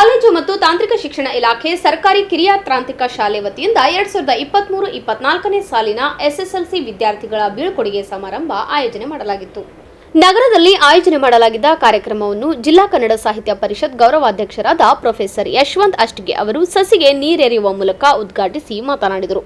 College ಮತ್ತು ತಾಂತ್ರಿಕ ಶಿಕ್ಷಣ ಇಲಾಖೆ ಸರ್ಕಾರಿ ಕಿರಿಯ ತಾಂತ್ರಿಕ ಶಾಲೆ ವತಿಯಿಂದ 2023-24ನೇ ಸಾಲಿನ ಎಸ್ಎಸ್ಎಲ್ಸಿ ವಿದ್ಯಾರ್ಥಿಗಳ ಬೀಳ್ಕೊಡುಗೆ ಸಮಾರಂಭ ಆಯೋಜನೆ ಮಾಡಲಾಗಿತ್ತು. ನಗರದಲ್ಲಿ ಆಯೋಜನೆ ಮಾಡಲಾಗಿದ್ದ ಕಾರ್ಯಕ್ರಮವನ್ನು ಜಿಲ್ಲಾ ಕನ್ನಡ ಸಾಹಿತ್ಯ ಪರಿಷತ್ ಗೌರವಾಧ್ಯಕ್ಷರಾದ ಪ್ರೊಫೆಸರ್ ಯಶವಂತ್ ಅಷ್ಟಿಗೆ ಅವರು ಸಸಿಗೆ ನೀರೆರೆಯುವ ಮೂಲಕ ಉದ್ಘಾಟಿಸಿ ಮಾತನಾಡಿದರು.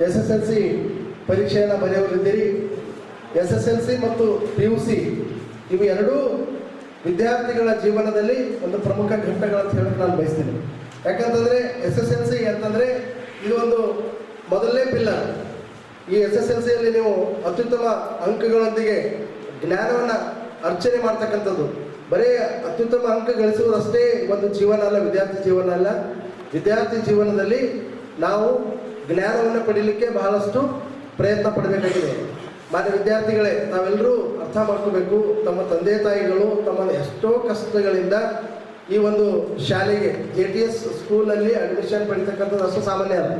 ಎಸ್ಎಸ್ಎಲ್ಸಿ ಪರೀಕ್ಷೆಯನ್ನು ಬರೆಯುವಲ್ಲಿದ್ದೀರಿ. ಎಸ್ಎಸ್ಎಲ್ಸಿ ಮತ್ತು ಪಿಯುಸಿ ಇವು ಎರಡೂ ವಿದ್ಯಾರ್ಥಿಗಳ ಜೀವನದಲ್ಲಿ ಒಂದು ಪ್ರಮುಖ ಘಟ್ಟಗಳಂತ ಹೇಳಕ್ಕೆ ನಾನು ಬಯಸ್ತೀನಿ. ಯಾಕಂತಂದರೆ ಎಸ್ಎಸ್ಎಲ್ಸಿ ಅಂತಂದರೆ ಇದು ಒಂದು ಮೊದಲನೇ ಪಿಲ್ಲರ್. ಈ ಎಸ್ಎಸ್ಎಲ್ಸಿಯಲ್ಲಿ ನೀವು ಅತ್ಯುತ್ತಮ ಅಂಕಗಳೊಂದಿಗೆ ಜ್ಞಾನವನ್ನು ಅರ್ಚನೆ ಮಾಡ್ತಕ್ಕಂಥದ್ದು. ಬರೀ ಅತ್ಯುತ್ತಮ ಅಂಕ ಗಳಿಸುವುದಷ್ಟೇ ಒಂದು ಜೀವನ ಅಲ್ಲ, ವಿದ್ಯಾರ್ಥಿ ಜೀವನ ಅಲ್ಲ. ವಿದ್ಯಾರ್ಥಿ ಜೀವನದಲ್ಲಿ ನಾವು ಜ್ಞಾನವನ್ನು ಪಡೀಲಿಕ್ಕೆ ಬಹಳಷ್ಟು ಪ್ರಯತ್ನ ಪಡಬೇಕಾಗಿದೆ. ಮಾನ್ಯ ವಿದ್ಯಾರ್ಥಿಗಳೇ, ನಾವೆಲ್ಲರೂ ಅರ್ಥ ಮಾಡ್ಕೋಬೇಕು, ತಮ್ಮ ತಂದೆ ತಾಯಿಗಳು ತಮ್ಮ ಎಷ್ಟೋ ಕಷ್ಟಗಳಿಂದ ಈ ಒಂದು ಶಾಲೆಗೆ JTS ಸ್ಕೂಲಲ್ಲಿ ಅಡ್ಮಿಷನ್ ಪಡಿತಕ್ಕಂಥದ್ದು ಅಷ್ಟು ಸಾಮಾನ್ಯ ಅಲ್ಲ.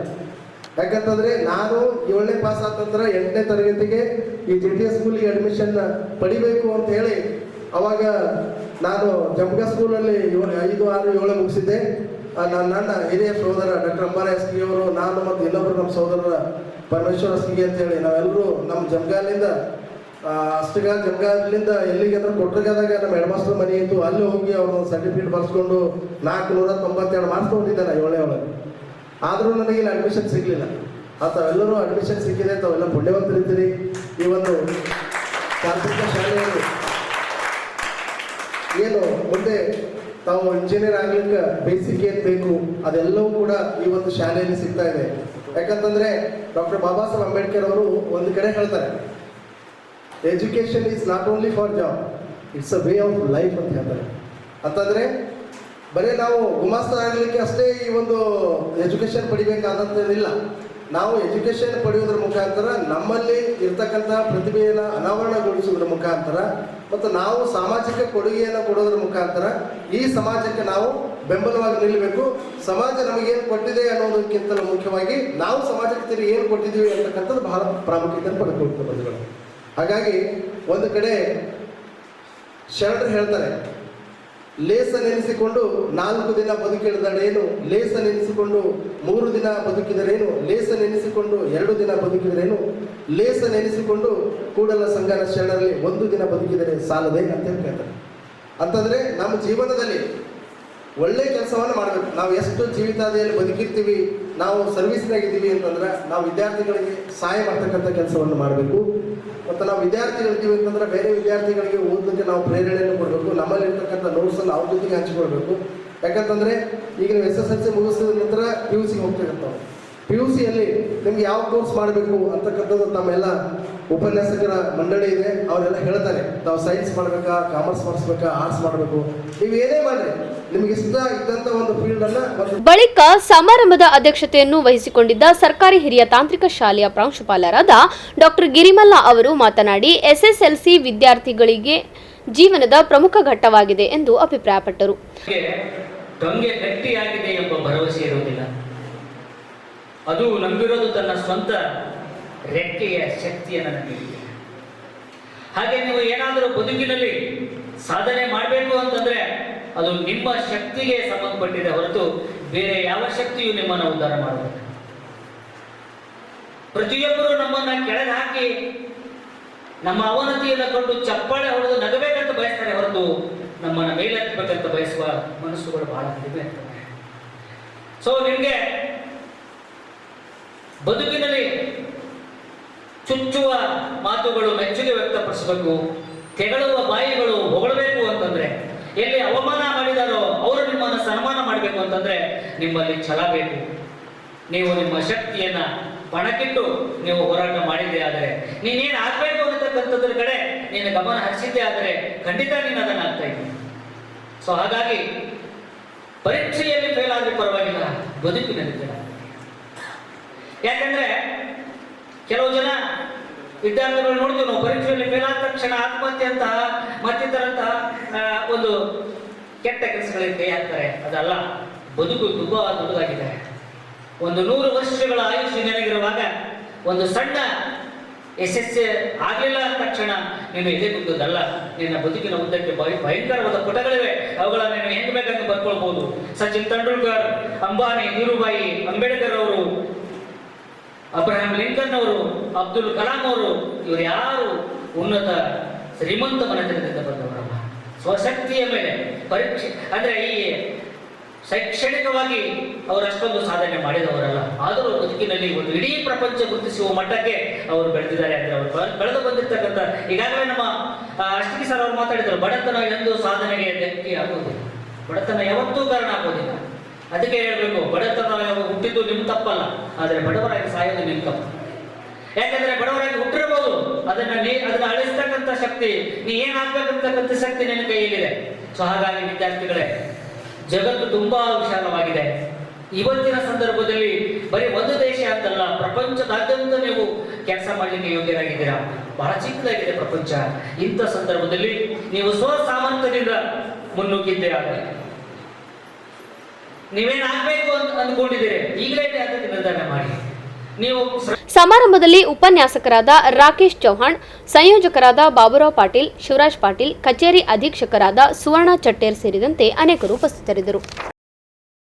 ಯಾಕಂತಂದರೆ ನಾನು 7ನೇ ಪಾಸ್ ಆದ ನಂತರ 8ನೇ ತರಗತಿಗೆ ಈ JTS ಸ್ಕೂಲಿಗೆ ಅಡ್ಮಿಷನ್ ಪಡಿಬೇಕು ಅಂತ ಹೇಳಿ ಅವಾಗ ನಾನು ಜಂಬಗ ಸ್ಕೂಲಲ್ಲಿ 5, 6, 7 ಮುಗಿಸಿದ್ದೆ. ನನ್ನ ಹಿರಿಯ ಸಹೋದರ ಡಾಕ್ಟರ್ ಅಂಬಾರ ಎಸ್ಕಿ ಅವರು, ನಾನು ಮತ್ತು ಇನ್ನೊಬ್ಬರು ನಮ್ಮ ಸಹೋದರರ ಪರಮೇಶ್ವರ ಎಸ್ಕಿಗೆ ಅಂತೇಳಿ ನಾವೆಲ್ಲರೂ ನಮ್ಮ ಜಮಗಾಲಿಂದ ಜಮಗಾಲಿಂದ ಎಲ್ಲಿಗೆ ಅಂದ್ರೆ ಕೊಟ್ರಗಾದಾಗ ನಮ್ಮ ಹೆಡ್ ಮಾಸ್ಟರ್ ಮನೆ ಇತ್ತು, ಅಲ್ಲಿ ಹೋಗಿ ಅವ್ರನ್ನ ಸರ್ಟಿಫಿಕೇಟ್ ಬರ್ಸ್ಕೊಂಡು 492 ಮಾರ್ಕ್ಸ್ ತೊಗೊಂಡಿದ್ದೆ ನಾನು 7ನೇ ಒಳಗೆ. ಆದರೂ ನನಗೆ ಇಲ್ಲಿ ಅಡ್ಮಿಷನ್ ಸಿಗಲಿಲ್ಲ. ತಾವೆಲ್ಲರೂ ಅಡ್ಮಿಷನ್ ಸಿಕ್ಕಿದೆ, ತಾವೆಲ್ಲ ಪುಣ್ಯವಂತರಿದ್ದೀರಿ. ಈ ಒಂದು ತಾಂತ್ರಿಕ ಶಾಲೆಯಲ್ಲಿ ಏನು ಮುಂದೆ ತಾವು ಇಂಜಿನಿಯರ್ ಆಗ್ಲಿಕ್ಕೆ ಬೇಸಿಕ್ ಏನು ಬೇಕು ಅದೆಲ್ಲವೂ ಕೂಡ ಈ ಒಂದು ಶಾಲೆಯಲ್ಲಿ ಸಿಗ್ತಾ ಇದೆ. ಯಾಕಂತಂದ್ರೆ ಡಾಕ್ಟರ್ ಬಾಬಾ ಸಾಹೇಬ್ ಅಂಬೇಡ್ಕರ್ ಅವರು ಒಂದು ಕಡೆ ಹೇಳ್ತಾರೆ, education is not only for job, it's a way of life ಅಂತ ಹೇಳ್ತಾರೆ. ಅಂತಂದ್ರೆ ಬರೀ ನಾವು ಗುಮಾಸ್ತ ಆಗಲಿಕ್ಕೆ ಅಷ್ಟೇ ಈ ಒಂದು ಎಜುಕೇಶನ್ ಪಡಿಬೇಕಾದಂಥದ್ದಿಲ್ಲ. ನಾವು ಎಜುಕೇಶನ್ ಪಡೆಯುವುದರ ಮುಖಾಂತರ ನಮ್ಮಲ್ಲಿ ಇರ್ತಕ್ಕಂಥ ಪ್ರತಿಭೆಯನ್ನು ಅನಾವರಣಗೊಳಿಸುವುದರ ಮುಖಾಂತರ ಮತ್ತು ನಾವು ಸಾಮಾಜಿಕ ಕೊಡುಗೆಯನ್ನು ಕೊಡೋದ್ರ ಮುಖಾಂತರ ಈ ಸಮಾಜಕ್ಕೆ ನಾವು ಬೆಂಬಲವಾಗಿ ನಿಲ್ಲಬೇಕು. ಸಮಾಜ ನಮಗೇನು ಕೊಟ್ಟಿದೆ ಅನ್ನೋದಕ್ಕಿಂತಲೂ ಮುಖ್ಯವಾಗಿ ನಾವು ಸಮಾಜಕ್ಕೆ ತಿರುಗಿ ಏನು ಕೊಟ್ಟಿದ್ದೀವಿ ಅಂತಕ್ಕಂಥದ್ದು ಬಹಳ ಪ್ರಾಮುಖ್ಯತೆಯನ್ನು ಪಡೆದುಕೊಳ್ಳುತ್ತೆ. ಹಾಗಾಗಿ ಒಂದು ಕಡೆ ಶರಣರು ಹೇಳ್ತಾರೆ, ಲೇಸ ನೆನೆಸಿಕೊಂಡು 4 ದಿನ ಬದುಕಿದರೇನು, ಲೇಸ ನೆನೆಸಿಕೊಂಡು 3 ದಿನ ಬದುಕಿದರೇನು, ಲೇಸ ನೆನೆಸಿಕೊಂಡು 2 ದಿನ ಬದುಕಿದರೇನು, ಲೇಸ ನೆನೆಸಿಕೊಂಡು ಕೂಡಲ ಸಂಗನ ಶರಣರಲ್ಲಿ 1 ದಿನ ಬದುಕಿದರೆ ಸಾಲದೆ ಅಂತ ಹೇಳ್ತಾರೆ. ಅಂತಂದರೆ ನಮ್ಮ ಜೀವನದಲ್ಲಿ ಒಳ್ಳೆ ಕೆಲಸವನ್ನು ಮಾಡಬೇಕು. ನಾವು ಎಷ್ಟು ಜೀವಿತಾವಧಿಯಲ್ಲಿ ಬದುಕಿರ್ತೀವಿ, ನಾವು ಸರ್ವಿಸ್ನಾಗಿದ್ದೀವಿ ಅಂತಂದ್ರೆ ನಾವು ವಿದ್ಯಾರ್ಥಿಗಳಿಗೆ ಸಹಾಯ ಮಾಡ್ತಕ್ಕಂಥ ಕೆಲಸವನ್ನು ಮಾಡಬೇಕು. ಮತ್ತು ನಾವು ವಿದ್ಯಾರ್ಥಿಗಳಿದ್ದೀವಿ ಅಂತಂದ್ರೆ ಬೇರೆ ವಿದ್ಯಾರ್ಥಿಗಳಿಗೆ ಓದಲಿಕ್ಕೆ ನಾವು ಪ್ರೇರಣೆಯನ್ನು ಕೊಡಬೇಕು. ನಮ್ಮಲ್ಲಿ ಇರ್ತಕ್ಕಂಥ ನೋಟ್ಸನ್ನು ಅವ್ರ ಜೊತೆಗೆ ಹಂಚಿಕೊಳ್ಬೇಕು. ಯಾಕಂತಂದರೆ ಈಗ ನೀವು SSLC ಮುಗಿಸಿದ ನಂತರ PUC ಹೋಗ್ತಿರ್ತಾವೆ. PUCಯಲ್ಲಿ ನಿಮ್ಗೆ ಯಾವ ಕೋರ್ಸ್ ಮಾಡಬೇಕು ಅಂತಕ್ಕಂಥದ್ದು ತಮ್ಮೆಲ್ಲ ಉಪನ್ಯಾಸಕರ ಮಂಡಳಿ ಇದೆ, ಅವರೆಲ್ಲ ಹೇಳ್ತಾರೆ ತಾವು ಸೈನ್ಸ್ ಮಾಡಬೇಕಾ, ಕಾಮರ್ಸ್ ಮಾಡಿಸ್ಬೇಕಾ, ಆರ್ಟ್ಸ್ ಮಾಡಬೇಕು, ನೀವು ಏನೇ ಮಾಡಿರಿ ನಿಮಗೆ ಇಷ್ಟ ಇದ್ದಂಥ ಒಂದು ಫೀಲ್ಡನ್ನು. ಬಳಿಕ ಸಮಾರಂಭದ ಅಧ್ಯಕ್ಷತೆಯನ್ನು ವಹಿಸಿಕೊಂಡಿದ್ದ ಸರ್ಕಾರಿ ಹಿರಿಯ ತಾಂತ್ರಿಕ ಶಾಲೆಯ ಪ್ರಾಂಶುಪಾಲರಾದ ಡಾಕ್ಟರ್ ಗಿರಿಮಲ್ಲ ಅವರು ಮಾತನಾಡಿ, SSLC ವಿದ್ಯಾರ್ಥಿಗಳಿಗೆ ಜೀವನದ ಪ್ರಮುಖ ಘಟ್ಟವಾಗಿದೆ ಎಂದು ಅಭಿಪ್ರಾಯಪಟ್ಟರು. ಗಂಗೆ ಗಟ್ಟಿಯಾಗಿದೆ ಎಂಬ ಭರವಸೆ ಇರುವುದಿಲ್ಲ, ಅದು ನಂಬಿರೋದು ತನ್ನ ಸ್ವಂತ ರೆಕ್ಕೆಯ ಶಕ್ತಿಯನ್ನು ನೀಡಿದೆ. ಹಾಗೆ ನೀವು ಏನಾದರೂ ಬದುಕಿನಲ್ಲಿ ಸಾಧನೆ ಮಾಡಬೇಕು ಅಂತಂದ್ರೆ ಅದು ನಿಮ್ಮ ಶಕ್ತಿಗೆ ಸಂಬಂಧಪಟ್ಟಿದೆ ಹೊರತು ಬೇರೆ ಯಾವ ಶಕ್ತಿಯು ನಿಮ್ಮನ್ನು ಉದ್ಧಾರ ಮಾಡುವುದಿಲ್ಲ. ಪ್ರತಿಯೊಬ್ಬರು ನಮ್ಮನ್ನ ಕೆಳಗೆ ಹಾಕಿ ನಮ್ಮ ಅವನತಿಯನ್ನು ಕಂಡು ಚಪ್ಪಾಳೆ ಹೊಡೆದು ನಗಬೇಕಂತ ಬಯಸ್ತಾರೆ ಹೊರತು ನಮ್ಮನ್ನ ಮೇಲೆತ್ತಬೇಕಂತ ಬಯಸುವ ಮನಸ್ಸುಗಳು ಬಹಳ ಕಡಿಮೆ ಇರ್ತವೆ. ಸೊ ನಿಮ್ಗೆ ಬದುಕಿನಲ್ಲಿ ಚುಚ್ಚುವ ಮಾತುಗಳು ಮೆಚ್ಚುಗೆ ವ್ಯಕ್ತಪಡಿಸಬೇಕು, ತೆಗಳುವ ಬಾಯಿಗಳು ಹೊಗಳಬೇಕು ಅಂತಂದ್ರೆ, ಎಲ್ಲಿ ಅವಮಾನ ಮಾಡಿದಾರೋ ಅವರು ನಿಮ್ಮನ್ನು ಸನ್ಮಾನ ಮಾಡಬೇಕು ಅಂತಂದ್ರೆ ನಿಮ್ಮಲ್ಲಿ ಛಲ ಬೇಕು. ನೀವು ನಿಮ್ಮ ಶಕ್ತಿಯನ್ನ ಪಣಕ್ಕಿಟ್ಟು ನೀವು ಹೋರಾಟ ಮಾಡಿದ್ದೆ ಆದರೆ, ನೀನೇನು ಆಗ್ಬೇಕು ಅನ್ನತಕ್ಕಂಥದ್ರ ಕಡೆ ನೀನು ಗಮನ ಹರಿಸಿದ್ದೆ ಆದರೆ ಖಂಡಿತ ನೀನು ಅದನ್ನ ಆಗ್ತಾ ಇದ್ದೀನಿ. ಸೊ ಹಾಗಾಗಿ ಪರೀಕ್ಷೆಯಲ್ಲಿ ಫೇಲ್ ಆದ್ರೆ ಪರವಾಗಿಲ್ಲ, ಬದುಕಿನಲ್ಲಿ ಫೇಲ್ ಆಗ. ಯಾಕಂದ್ರೆ ಕೆಲವು ಜನ ವಿದ್ಯಾರ್ಥಿಗಳು ನೋಡ್ತೀವಿ ನಾವು, ಪರೀಕ್ಷೆಯಲ್ಲಿ ಫೇಲ್ ಆದ ತಕ್ಷಣ ಆತ್ಮಹತ್ಯೆ ಅಂತ ಮತ್ತಿತರಂತಹ ಒಂದು ಕೆಟ್ಟ ಕೆಲಸಗಳಿಗೆ ಕೈ ಹಾಕ್ತಾರೆ. ಅದಲ್ಲ, ಬದುಕು ತುಂಬಾ ದೊಡ್ಡದಾಗಿದೆ. ಒಂದು 100 ವರ್ಷಗಳ ಆಯುಷ್ಯ ನಿನಗಿರುವಾಗ ಒಂದು ಸಣ್ಣ ಯಶಸ್ಸು ಆಗಲಿಲ್ಲ ಅಂದ ತಕ್ಷಣ ನೀನು ಎದೆ ಕುಂದದಲ್ಲ. ನಿನ್ನ ಬದುಕಿನ ಉದ್ದಕ್ಕೆ ಭಯಂಕರವಾದ ಪುಟಗಳಿವೆ, ಅವುಗಳನ್ನ ನೀನು ಹೆಂಗ್ ಬೇಕಂತ ಬರ್ಕೊಳ್ಬಹುದು. ಸಚಿನ್ ತೆಂಡೂಲ್ಕರ್, ಅಂಬಾನಿ, ನೀರುಬಾಯಿ, ಅಂಬೇಡ್ಕರ್ ಅವರು, ಅಬ್ರಹಾಂ ಲಿಂಕನ್ ಅವರು, ಅಬ್ದುಲ್ ಕಲಾಂ ಅವರು, ಇವರು ಯಾರು ಉನ್ನತ ಶ್ರೀಮಂತ ಮನೆತನದಿಂದ ಬಂದವರಲ್ಲ. ಸ್ವಶಕ್ತಿಯ ಮೇಲೆ ಪರೀಕ್ಷೆ ಅಂದ್ರೆ ಈ ಶೈಕ್ಷಣಿಕವಾಗಿ ಅವರು ಅಷ್ಟೊಂದು ಸಾಧನೆ ಮಾಡಿದವರಲ್ಲ. ಆದರೂ ಬದುಕಿನಲ್ಲಿ ಒಂದು ಇಡೀ ಪ್ರಪಂಚ ಗುರುತಿಸುವ ಮಟ್ಟಕ್ಕೆ ಅವರು ಬೆಳೆದಿದ್ದಾರೆ. ಅಂದ್ರೆ ಅವರು ಬೆಳೆದು ಬಂದಿರ್ತಕ್ಕಂಥ, ಈಗಾಗಲೇ ನಮ್ಮ ಅಷ್ಟಗಿ ಸರ್ ಅವರು ಮಾತಾಡಿದರು, ಬಡತನ ಎಂದು ಸಾಧನೆಗೆ ಧಕ್ಕೆ ಆಗೋದಿಲ್ಲ, ಬಡತನ ಯಾವತ್ತೂ ಕಾರಣ ಆಗೋದಿಲ್ಲ. ಅದಕ್ಕೆ ಹೇಳ್ಬೇಕು, ಬಡತನ ಹುಟ್ಟಿದ್ದು ನಿಮ್ ತಪ್ಪಲ್ಲ, ಆದ್ರೆ ಬಡವರಾಗಿ ಸಾಯೋದು ನಿಮ್ ತಪ್ಪು. ಯಾಕಂದ್ರೆ ಬಡವರಾಗಿ ಹುಟ್ಟಿರಬಹುದು, ಅದನ್ನ ಅಳಿಸ್ತಕ್ಕಂಥ ಶಕ್ತಿ, ನೀ ಏನಾಗ್ಬೇಕಂತಕ್ಕಂಥ ಶಕ್ತಿ ನಿನ್ನ ಕೈಯಲ್ಲಿದೆ. ಸೊ ಹಾಗಾಗಿ ವಿದ್ಯಾರ್ಥಿಗಳೇ, ಜಗತ್ತು ತುಂಬಾ ವಿಶಾಲವಾಗಿದೆ. ಇವತ್ತಿನ ಸಂದರ್ಭದಲ್ಲಿ ಬರೀ ಒಂದು ದೇಶ ಅಂತಲ್ಲ, ಪ್ರಪಂಚದಾದ್ಯಂತ ನೀವು ಕೆಲಸ ಮಾಡಲಿಕ್ಕೆ ಯೋಗ್ಯರಾಗಿದ್ದೀರಾ. ಬಹಳ ಚಿಕ್ಕದಾಗಿದೆ ಪ್ರಪಂಚ. ಇಂಥ ಸಂದರ್ಭದಲ್ಲಿ ನೀವು ಸ್ವಸಾಮರ್ಥ್ಯದಿಂದ ಮುನ್ನುಗ್ಗಿದ್ದೀರಾ. ನೀವೇನಾಗಬೇಕು ಅಂತ ಅಂದ್ಕೊಂಡಿದ್ದೀರಿ, ಈಗಲೇ ಅದಕ್ಕೆ ನಿರ್ಧಾರ ಮಾಡಿ. ನೀವು ಸಮಾರಂಭದಲ್ಲಿ ಉಪನ್ಯಾಸಕರಾದ ರಾಕೇಶ್ ಚೌಹಾಣ್, ಸಂಯೋಜಕರಾದ ಬಾಬುರಾವ್ ಪಾಟೀಲ್, ಶಿವರಾಜ್ ಪಾಟೀಲ್, ಕಚೇರಿ ಅಧೀಕ್ಷಕರಾದ ಸುವರ್ಣ ಚಟ್ಟೇರ್ ಸೇರಿದಂತೆ ಅನೇಕರು ಉಪಸ್ಥಿತರಿದ್ದರು.